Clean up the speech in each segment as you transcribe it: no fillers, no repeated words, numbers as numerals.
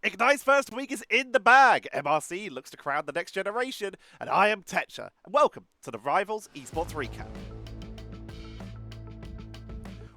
Ignite's first week is in the bag. MRC looks to crown the next generation, and I am Tetcher. And welcome to the Rivals Esports Recap.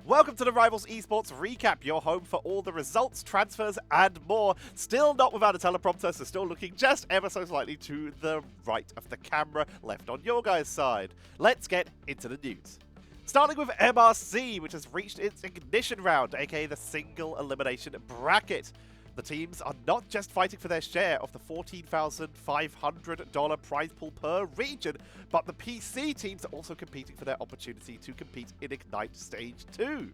Welcome to the Rivals Esports Recap, your home for all the results, transfers, and more. Still not without a teleprompter, so still looking just ever so slightly to the right of the camera, left on your guys' side. Let's get into the news. Starting with MRC, which has reached its Ignition round, aka the single elimination bracket. The teams are not just fighting for their share of the $14,500 prize pool per region, but the PC teams are also competing for their opportunity to compete in Ignite Stage 2.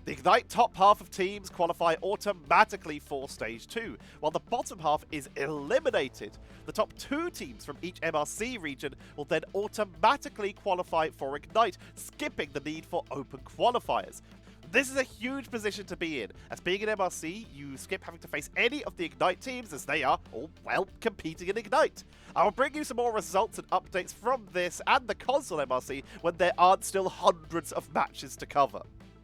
The Ignite top half of teams qualify automatically for Stage 2, while the bottom half is eliminated. The top 2 teams from each MRC region will then automatically qualify for Ignite, skipping the need for open qualifiers. This is a huge position to be in, as being an MRC, you skip having to face any of the Ignite teams as they are all, well, competing in Ignite. I will bring you some more results and updates from this and the console MRC when there aren't still hundreds of matches to cover.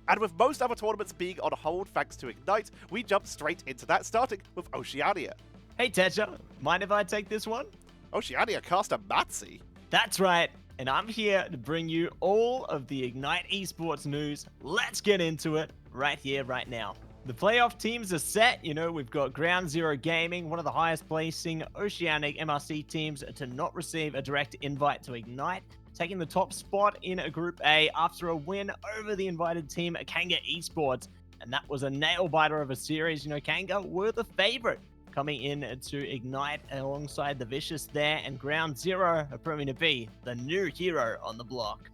And with most other tournaments being on hold thanks to Ignite, we jump straight into that, starting with Oceania. Hey Tetcher, mind if I take this one? Oceania cast a MattSe. That's right, and I'm here to bring you all of the Ignite Esports news. Let's get into it right here, right now. The playoff teams are set. We've got Ground Zero Gaming, one of the highest placing Oceanic MRC teams to not receive a direct invite to Ignite, taking the top spot in Group A after a win over the invited team, Kanga Esports. And that was a nail-biter of a series. Kanga were the favorite coming in to Ignite alongside the Vicious there, and Ground Zero are proving to be the new hero on the block.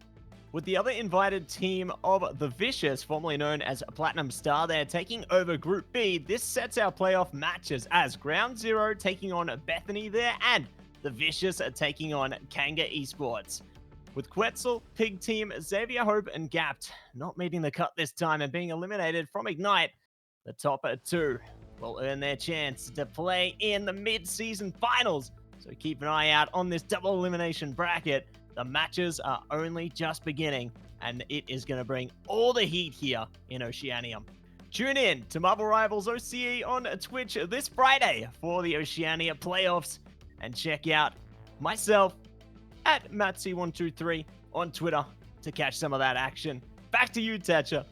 With the other invited team of the Vicious, formerly known as Platinum Star there, taking over Group B, this sets our playoff matches as Ground Zero taking on Bethany there, and the Vicious are taking on Kanga Esports. With Quetzal, Pig Team, Xavier Hope, and Gapped not meeting the cut this time and being eliminated from Ignite, the top 2 will earn their chance to play in the mid-season finals. So keep an eye out on this double elimination bracket. The matches are only just beginning, and it is going to bring all the heat here in Oceania. Tune in to Marvel Rivals OCE on Twitch this Friday for the Oceania playoffs, and check out myself at MattSe123 on Twitter to catch some of that action. Back to you, Tetcher.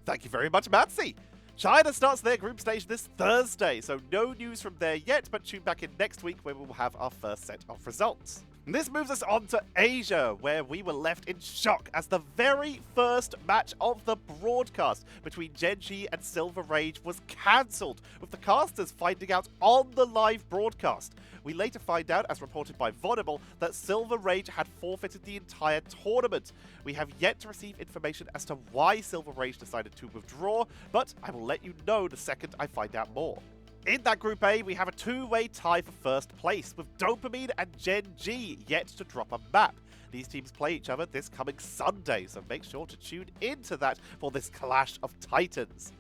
Thank you very much, MattSe. China starts their group stage this Thursday, so no news from there yet, but tune back in next week where we will have our first set of results. And this moves us on to Asia, where we were left in shock as the very first match of the broadcast between Genji and Silver Rage was cancelled, with the casters finding out on the live broadcast. We later find out, as reported by Vodable, that Silver Rage had forfeited the entire tournament. We have yet to receive information as to why Silver Rage decided to withdraw, but I will let you know the second I find out more. In that Group A, we have a two-way tie for first place, with Dopamine and Gen G yet to drop a map. These teams play each other this coming Sunday, so make sure to tune into that for this clash of titans.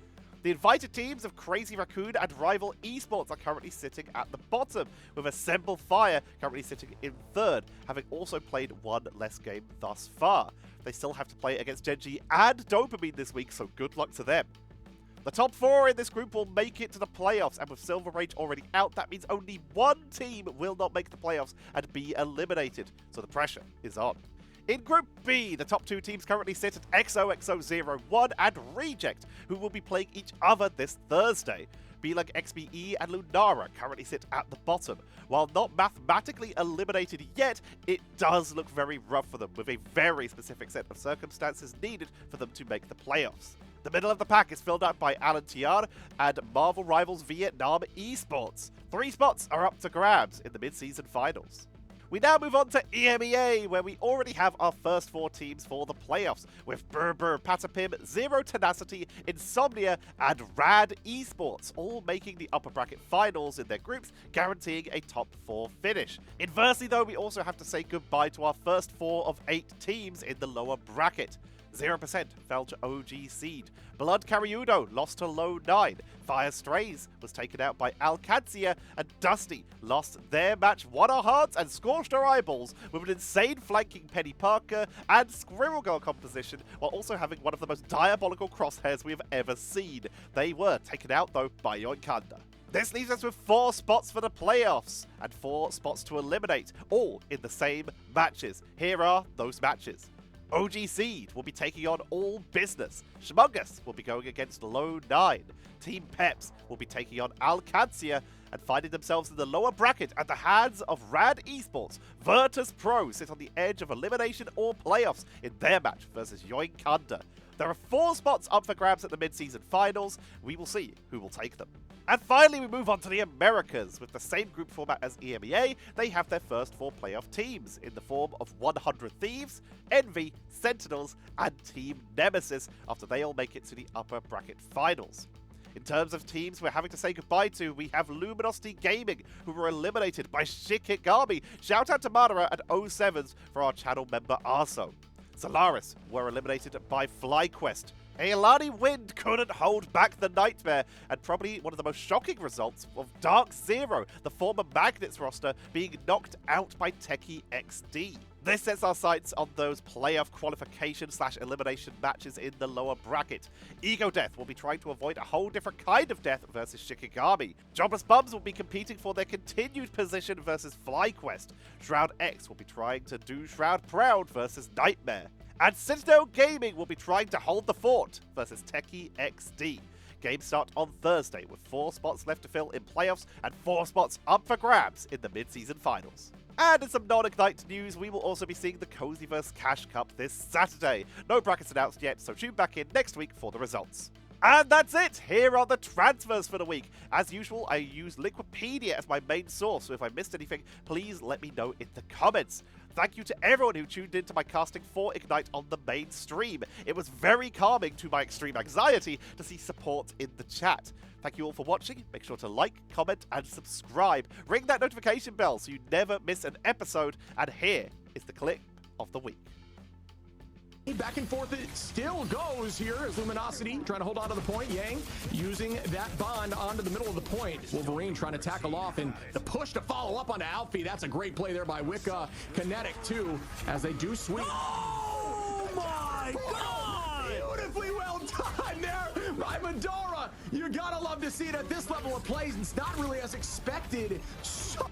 The invited teams of Crazy Raccoon and Rival Esports are currently sitting at the bottom, with Assemble Fire currently sitting in third, having also played one less game thus far. They still have to play against Gen G and Dopamine this week, so good luck to them. The top 4 in this group will make it to the playoffs, and with Silver Rage already out, that means only one team will not make the playoffs and be eliminated, so the pressure is on. In Group B, the top 2 teams currently sit at XOXO01 and Reject, who will be playing each other this Thursday. Beelag XBE and Lunara currently sit at the bottom. While not mathematically eliminated yet, it does look very rough for them, with a very specific set of circumstances needed for them to make the playoffs. The middle of the pack is filled out by Alan Tiar and Marvel Rivals Vietnam Esports. 3 spots are up to grabs in the mid-season finals. We now move on to EMEA, where we already have our first 4 teams for the playoffs, with Berber, Patapim, Zero Tenacity, Insomnia, and Rad Esports, all making the upper bracket finals in their groups, guaranteeing a top 4 finish. Inversely though, we also have to say goodbye to our first 4 of 8 teams in the lower bracket. 0% fell to OG Seed. Blood Cariudo lost to Low 9. Fire Strays was taken out by Alcancia, and Dusty lost their match, won our hearts and scorched our eyeballs with an insane flanking Penny Parker and Squirrel Girl composition, while also having one of the most diabolical crosshairs we have ever seen. They were taken out though by Yoinkanda. This leaves us with 4 spots for the playoffs and 4 spots to eliminate, all in the same matches. Here are those matches. OG Seed will be taking on All Business. Shmungus will be going against Low 9. Team Peps will be taking on Alcancia and finding themselves in the lower bracket at the hands of Rad Esports. Virtus Pro sit on the edge of elimination or playoffs in their match versus Yoinkanda. There are 4 spots up for grabs at the mid-season finals. We will see who will take them. And finally, we move on to the Americas. With the same group format as EMEA, they have their first 4 playoff teams in the form of 100 Thieves, Envy, Sentinels, and Team Nemesis after they all make it to the upper bracket finals. In terms of teams we're having to say goodbye to, we have Luminosity Gaming, who were eliminated by Shikigami. Shout out to Madara and 07s for our channel member Arso. Solaris were eliminated by FlyQuest. Aelani Wind couldn't hold back the nightmare, and probably one of the most shocking results of Dark Zero, the former Magnets roster, being knocked out by Techie XD. This sets our sights on those playoff qualification/elimination matches in the lower bracket. Ego Death will be trying to avoid a whole different kind of death versus Shikigami. Jobless Bums will be competing for their continued position versus FlyQuest. Shroud X will be trying to do Shroud proud versus Nightmare. And Citadel Gaming will be trying to hold the fort versus Techie XD. Games start on Thursday with 4 spots left to fill in playoffs and 4 spots up for grabs in the mid-season finals. And in some non-Ignite news, we will also be seeing the Cozyverse Cash Cup this Saturday. No brackets announced yet, so tune back in next week for the results. And that's it! Here are the transfers for the week. As usual, I use Liquipedia as my main source, so if I missed anything, please let me know in the comments. Thank you to everyone who tuned in to my casting for Ignite on the main stream. It was very calming to my extreme anxiety to see support in the chat. Thank you all for watching. Make sure to like, comment, and subscribe. Ring that notification bell so you never miss an episode. And here is the clip of the week. Back and forth it still goes here as Luminosity trying to hold on to the point. Yang using that bond onto the middle of the point. Wolverine trying to tackle off, and the push to follow up onto Alfie. That's a great play there by Wicca. Kinetic too, as they do sweep. Oh my God! Beautifully well done there by Medora. You gotta love to see it at this level of plays. It's not really as expected. So